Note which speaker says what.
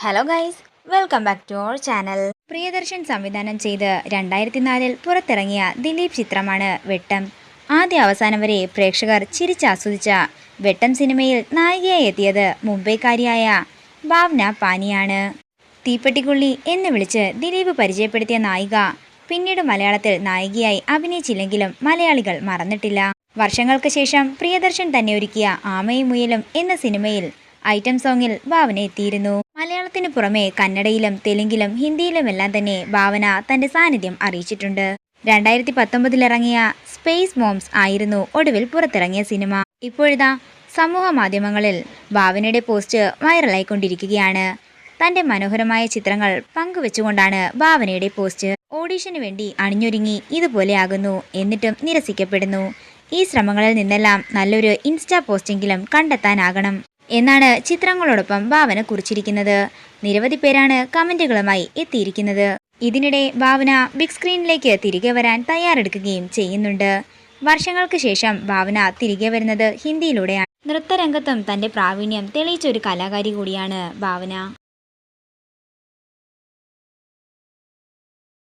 Speaker 1: Hello guys, welcome back to our channel. Priyadarshan സംവിധാനം ചെയ്ത് 2004 പുറത്തിറങ്ങിയ ദിലീപ് ചിത്രമാണ് വെട്ടം. ആദ്യ അവസാനം വരെ പ്രേക്ഷകർ ചിരിച്ചാസ്വദിച്ച വെട്ടം സിനിമയിൽ നായികയായി എത്തിയത് മുംബൈക്കാരിയായ ഭാവ്ന പാനിയാണ്. തീപ്പെട്ടിക്കുള്ളി എന്ന് വിളിച്ച് ദിലീപ് പരിചയപ്പെടുത്തിയ നായിക പിന്നീട് മലയാളത്തിൽ നായികയായി അഭിനയിച്ചില്ലെങ്കിലും മലയാളികൾ മറന്നിട്ടില്ല. വർഷങ്ങൾക്ക് ശേഷം പ്രിയദർശൻ തന്നെ ഒരുക്കിയ ആമയും മുയലും എന്ന സിനിമയിൽ ഐറ്റം സോങ്ങിൽ ഭാവന എത്തിയിരുന്നു. മലയാളത്തിന് പുറമെ കന്നഡയിലും തെലുങ്കിലും ഹിന്ദിയിലുമെല്ലാം തന്നെ ഭാവന തന്റെ സാന്നിധ്യം അറിയിച്ചിട്ടുണ്ട്. 2019 ഇറങ്ങിയ സ്പേസ് മോംസ് ആയിരുന്നു ഒടുവിൽ പുറത്തിറങ്ങിയ സിനിമ. ഇപ്പോഴിതാ സമൂഹ മാധ്യമങ്ങളിൽ ഭാവനയുടെ പോസ്റ്റ് വൈറലായിക്കൊണ്ടിരിക്കുകയാണ്. തന്റെ മനോഹരമായ ചിത്രങ്ങൾ പങ്കുവെച്ചുകൊണ്ടാണ് ഭാവനയുടെ പോസ്റ്റ്. ഓഡീഷന് വേണ്ടി അണിഞ്ഞൊരുങ്ങി ഇതുപോലെയാകുന്നു, എന്നിട്ടും നിരസിക്കപ്പെടുന്നു. ഈ ശ്രമങ്ങളിൽ നിന്നെല്ലാം നല്ലൊരു ഇൻസ്റ്റാ പോസ്റ്റെങ്കിലും കണ്ടെത്താനാകണം എന്നാണ് ചിത്രങ്ങളോടൊപ്പം ഭാവന കുറിച്ചിരിക്കുന്നത്. നിരവധി പേരാണ് കമന്റുകളുമായി എത്തിയിരിക്കുന്നത്. ഇതിനിടെ ഭാവന ബിഗ് സ്ക്രീനിലേക്ക് തിരികെ വരാൻ തയ്യാറെടുക്കുകയും ചെയ്യുന്നുണ്ട്. വർഷങ്ങൾക്ക് ശേഷം ഭാവന തിരികെ വരുന്നത് ഹിന്ദിയിലൂടെയാണ്. നൃത്തരംഗത്തും തന്റെ പ്രാവീണ്യം തെളിയിച്ച ഒരു കലാകാരി കൂടിയാണ് ഭാവന.